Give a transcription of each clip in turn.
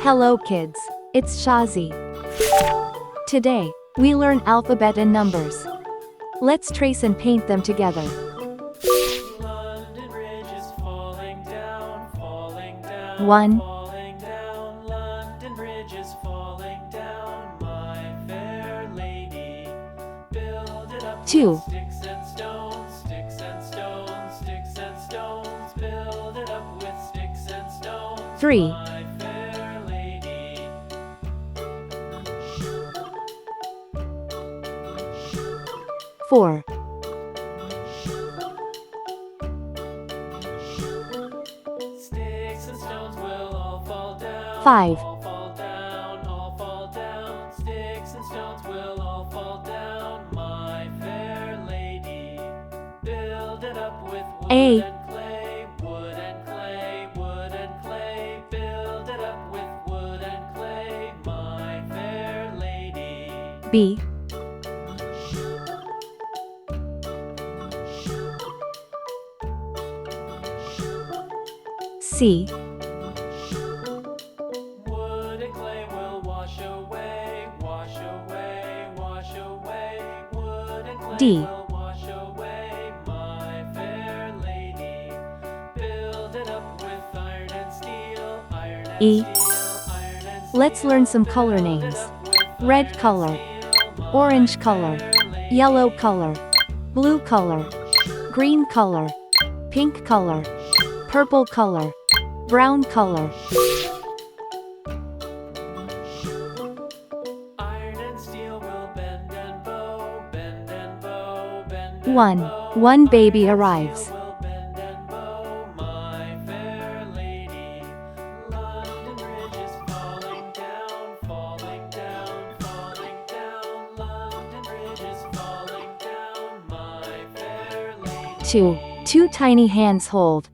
Hello kids, it's Shazi. Today, we learn alphabet and numbers. Let's trace and paint them together. London Bridge is falling down, falling down, 1, falling down. London Bridge is falling down, my fair lady. Build it up 2, with sticks and stones, sticks and stones, sticks and stones. Build it up with sticks and stones, 3, my fair lady. 4, Sticks and stones will all fall down, 5, all fall down, all fall down. Sticks and stones will all fall down, my fair lady. Build it up with wood A, and clay, wood and clay, wood and clay. Build it up with wood and clay, my fair lady. B, C, Wood and clay will wash away, wash away, wash away. Wood and clay D, will wash away, my fair lady. Build it up with iron and steel, iron and E. steel, iron and steel. Let's learn some color Build names. it up with iron Red and color, steel, my orange color, fair lady. yellow color, blue color, green color, pink color, purple color, brown color. Iron and steel will bend and bow, bend and bow, bend and 1. bow. One baby Iron and arrives. steel will bend and bow, my fair lady. London Bridge is falling down, falling down, falling down. London Bridge is falling down, my fair lady. 2. Two tiny hands hold.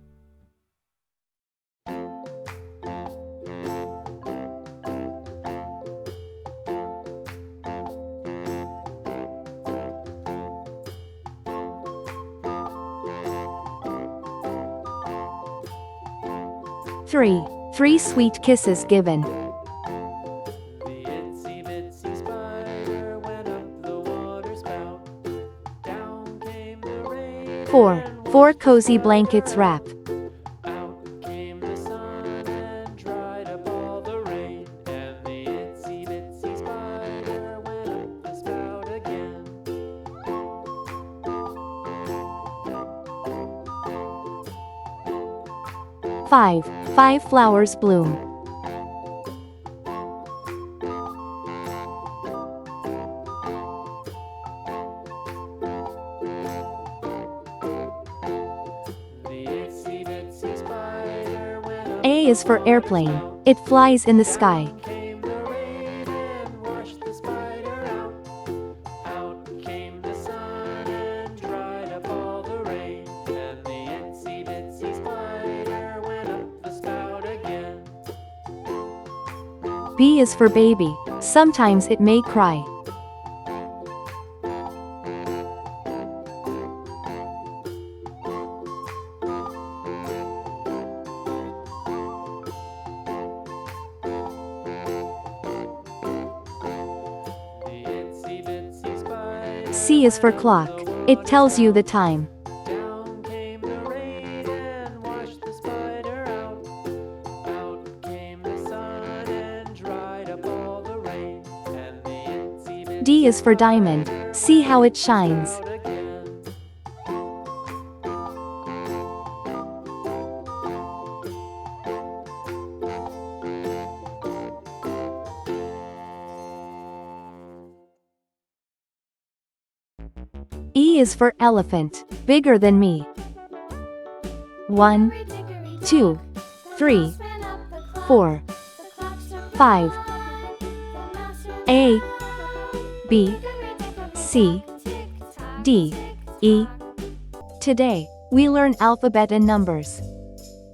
Three. Three sweet kisses given. The itsy bitsy spider went up the water spout. Down came the rain. 4. and Four washed the cozy spider blankets out. wrap. Out came the sun and dried up all the rain. And the itsy bitsy spider went up the spout again. Five. Five flowers bloom. The itsy bitsy spider went up A is for the airplane. spout. It flies in the sky. Down came the rain and washed the spider out. Out came the sun and dried up all the rain. And the itsy bitsy spider went up the spout again. B is for baby. Sometimes it may cry. The itsy bitsy spider C is for went up clock. the It water tells you the spout. time. Down came the rain and washed the spider out. Out came the sun and dried up all the rain. And the itsy bitsy D is for diamond. See how it shines. spout again. E is for elephant. Bigger than me. 1, 2, 3, 4, 5. A, B, C, D, E. Today, we learn alphabet and numbers.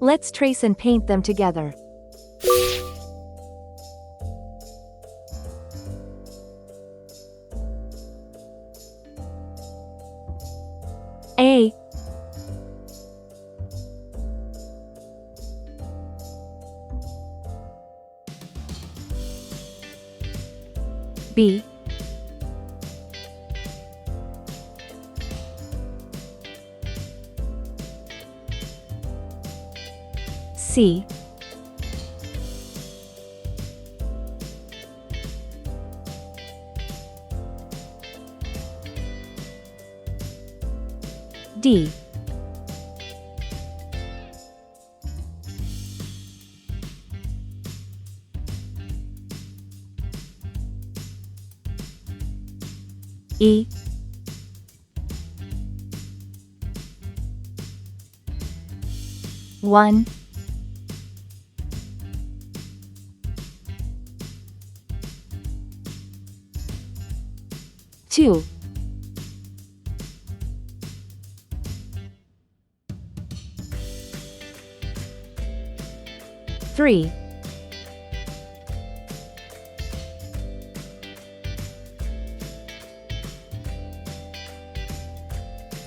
Let's trace and paint them together. A, B, C, D, E, one, two, three,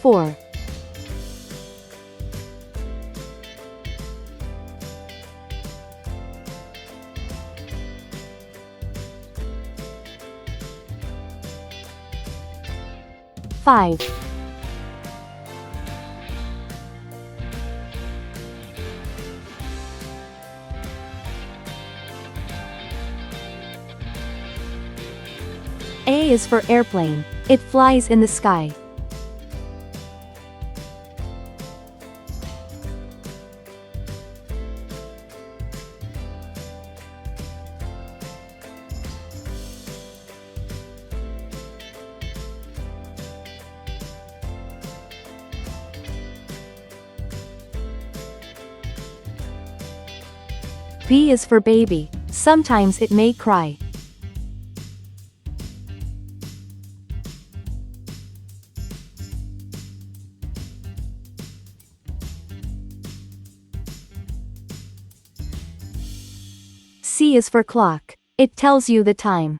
four, five, A is for airplane. It flies in the sky. B is for baby. Sometimes it may cry. C is for clock. It tells you the time.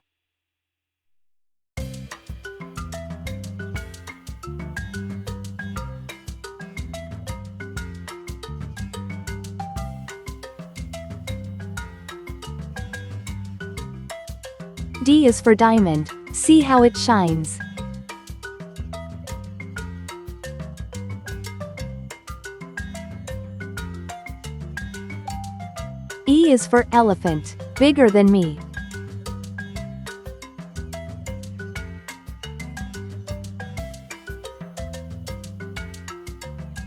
D is for diamond. See how it shines. E is for elephant. Bigger than me.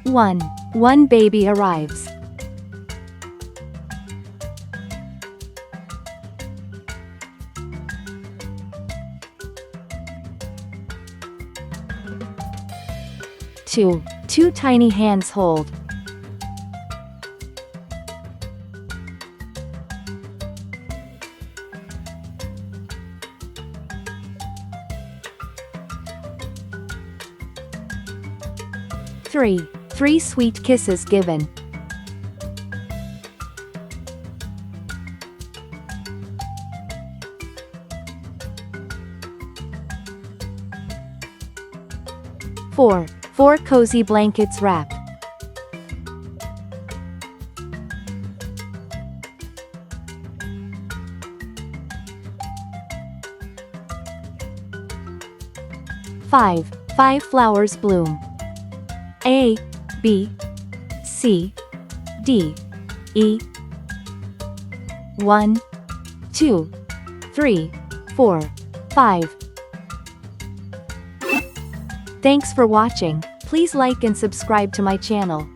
One baby arrives. Two tiny hands hold. Three sweet kisses given. Four cozy blankets wrapped. Five flowers bloom. A, B, C, D, E. 1, 2, 3, 4, 5. Thanks for watching. Please like and subscribe to my channel.